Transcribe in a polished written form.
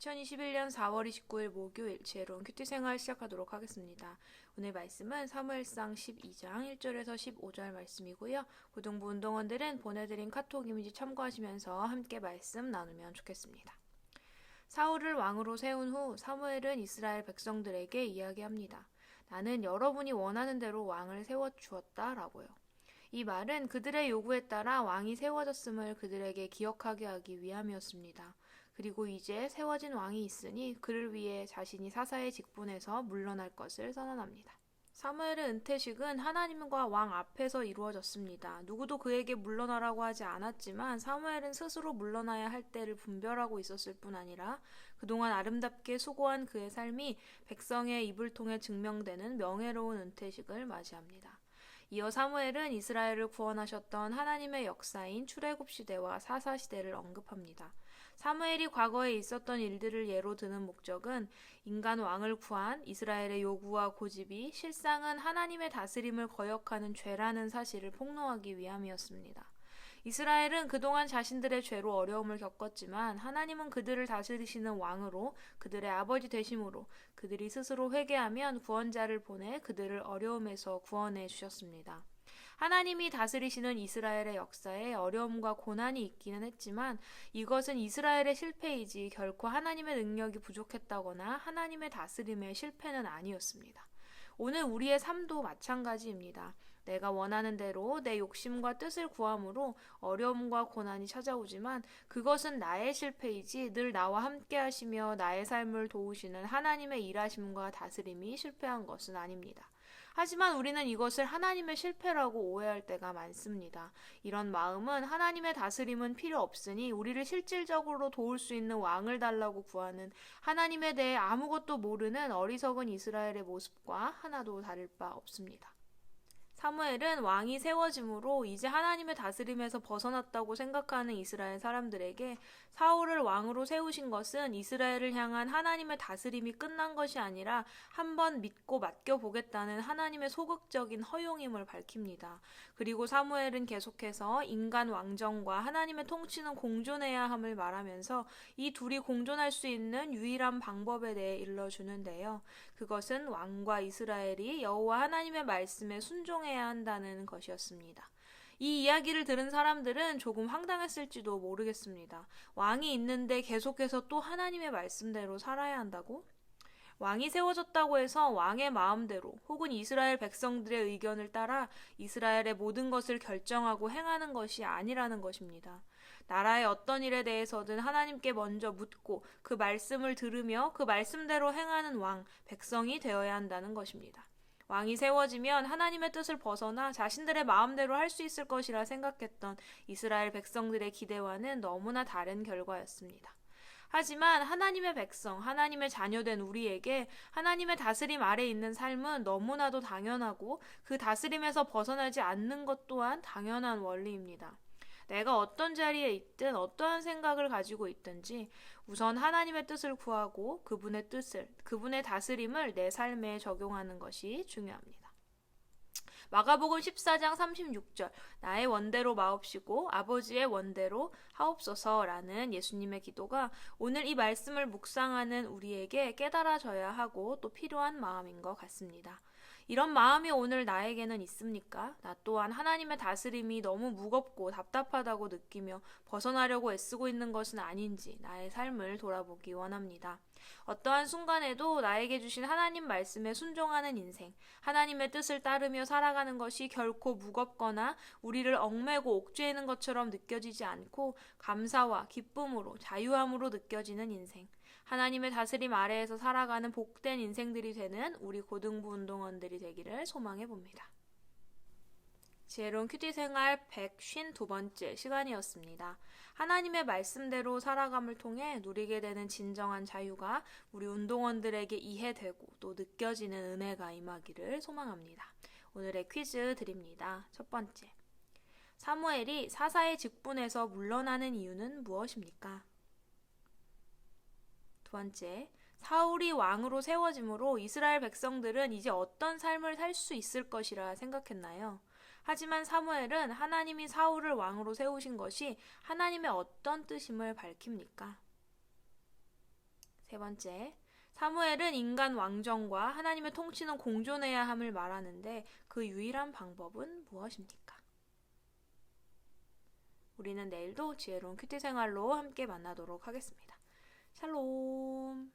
2021년 4월 29일 목요일 지혜로운 큐티 생활 시작하도록 하겠습니다. 오늘 말씀은 사무엘상 12장 1절에서 15절 말씀이고요. 고등부 운동원들은 보내드린 카톡 이미지 참고하시면서 함께 말씀 나누면 좋겠습니다. 사울을 왕으로 세운 후 사무엘은 이스라엘 백성들에게 이야기합니다. 나는 여러분이 원하는 대로 왕을 세워주었다 라고요. 이 말은 그들의 요구에 따라 왕이 세워졌음을 그들에게 기억하게 하기 위함이었습니다. 그리고 이제 세워진 왕이 있으니 그를 위해 자신이 사사의 직분에서 물러날 것을 선언합니다. 사무엘의 은퇴식은 하나님과 왕 앞에서 이루어졌습니다. 누구도 그에게 물러나라고 하지 않았지만 사무엘은 스스로 물러나야 할 때를 분별하고 있었을 뿐 아니라 그동안 아름답게 수고한 그의 삶이 백성의 입을 통해 증명되는 명예로운 은퇴식을 맞이합니다. 이어 사무엘은 이스라엘을 구원하셨던 하나님의 역사인 출애굽 시대와 사사 시대를 언급합니다. 사무엘이 과거에 있었던 일들을 예로 드는 목적은 인간 왕을 구한 이스라엘의 요구와 고집이 실상은 하나님의 다스림을 거역하는 죄라는 사실을 폭로하기 위함이었습니다. 이스라엘은 그동안 자신들의 죄로 어려움을 겪었지만 하나님은 그들을 다스리시는 왕으로 그들의 아버지 되심으로 그들이 스스로 회개하면 구원자를 보내 그들을 어려움에서 구원해 주셨습니다. 하나님이 다스리시는 이스라엘의 역사에 어려움과 고난이 있기는 했지만 이것은 이스라엘의 실패이지 결코 하나님의 능력이 부족했다거나 하나님의 다스림의 실패는 아니었습니다. 오늘 우리의 삶도 마찬가지입니다. 내가 원하는 대로 내 욕심과 뜻을 구함으로 어려움과 고난이 찾아오지만 그것은 나의 실패이지 늘 나와 함께 하시며 나의 삶을 도우시는 하나님의 일하심과 다스림이 실패한 것은 아닙니다. 하지만 우리는 이것을 하나님의 실패라고 오해할 때가 많습니다. 이런 마음은 하나님의 다스림은 필요 없으니 우리를 실질적으로 도울 수 있는 왕을 달라고 구하는 하나님에 대해 아무것도 모르는 어리석은 이스라엘의 모습과 하나도 다를 바 없습니다. 사무엘은 왕이 세워짐으로 이제 하나님의 다스림에서 벗어났다고 생각하는 이스라엘 사람들에게 사울을 왕으로 세우신 것은 이스라엘을 향한 하나님의 다스림이 끝난 것이 아니라 한번 믿고 맡겨보겠다는 하나님의 소극적인 허용임을 밝힙니다. 그리고 사무엘은 계속해서 인간 왕정과 하나님의 통치는 공존해야 함을 말하면서 이 둘이 공존할 수 있는 유일한 방법에 대해 일러주는데요. 그것은 왕과 이스라엘이 여호와 하나님의 말씀에 순종해야 한다는 것이었습니다. 이 이야기를 들은 사람들은 조금 황당했을지도 모르겠습니다. 왕이 있는데 계속해서 또 하나님의 말씀대로 살아야 한다고? 왕이 세워졌다고 해서 왕의 마음대로 혹은 이스라엘 백성들의 의견을 따라 이스라엘의 모든 것을 결정하고 행하는 것이 아니라는 것입니다. 나라의 어떤 일에 대해서든 하나님께 먼저 묻고 그 말씀을 들으며 그 말씀대로 행하는 왕, 백성이 되어야 한다는 것입니다. 왕이 세워지면 하나님의 뜻을 벗어나 자신들의 마음대로 할 수 있을 것이라 생각했던 이스라엘 백성들의 기대와는 너무나 다른 결과였습니다. 하지만 하나님의 백성, 하나님의 자녀된 우리에게 하나님의 다스림 아래 있는 삶은 너무나도 당연하고 그 다스림에서 벗어나지 않는 것 또한 당연한 원리입니다. 내가 어떤 자리에 있든 어떠한 생각을 가지고 있든지 우선 하나님의 뜻을 구하고 그분의 뜻을, 그분의 다스림을 내 삶에 적용하는 것이 중요합니다. 마가복음 14장 36절 나의 원대로 마옵시고 아버지의 원대로 하옵소서라는 예수님의 기도가 오늘 이 말씀을 묵상하는 우리에게 깨달아져야 하고 또 필요한 마음인 것 같습니다. 이런 마음이 오늘 나에게는 있습니까? 나 또한 하나님의 다스림이 너무 무겁고 답답하다고 느끼며 벗어나려고 애쓰고 있는 것은 아닌지 나의 삶을 돌아보기 원합니다. 어떠한 순간에도 나에게 주신 하나님 말씀에 순종하는 인생, 하나님의 뜻을 따르며 살아가는 것이 결코 무겁거나 우리를 얽매고 옥죄이는 것처럼 느껴지지 않고 감사와 기쁨으로 자유함으로 느껴지는 인생, 하나님의 다스림 아래에서 살아가는 복된 인생들이 되는 우리 고등부 운동원들이 되기를 소망해 봅니다. 지혜로운 큐티 생활 152번째 시간이었습니다. 하나님의 말씀대로 살아감을 통해 누리게 되는 진정한 자유가 우리 운동원들에게 이해되고 또 느껴지는 은혜가 임하기를 소망합니다. 오늘의 퀴즈 드립니다. 첫 번째, 사무엘이 사사의 직분에서 물러나는 이유는 무엇입니까? 두 번째, 사울이 왕으로 세워짐으로 이스라엘 백성들은 이제 어떤 삶을 살 수 있을 것이라 생각했나요? 하지만 사무엘은 하나님이 사울을 왕으로 세우신 것이 하나님의 어떤 뜻임을 밝힙니까? 세 번째, 사무엘은 인간 왕정과 하나님의 통치는 공존해야 함을 말하는데 그 유일한 방법은 무엇입니까? 우리는 내일도 지혜로운 큐티 생활로 함께 만나도록 하겠습니다. 샬롬.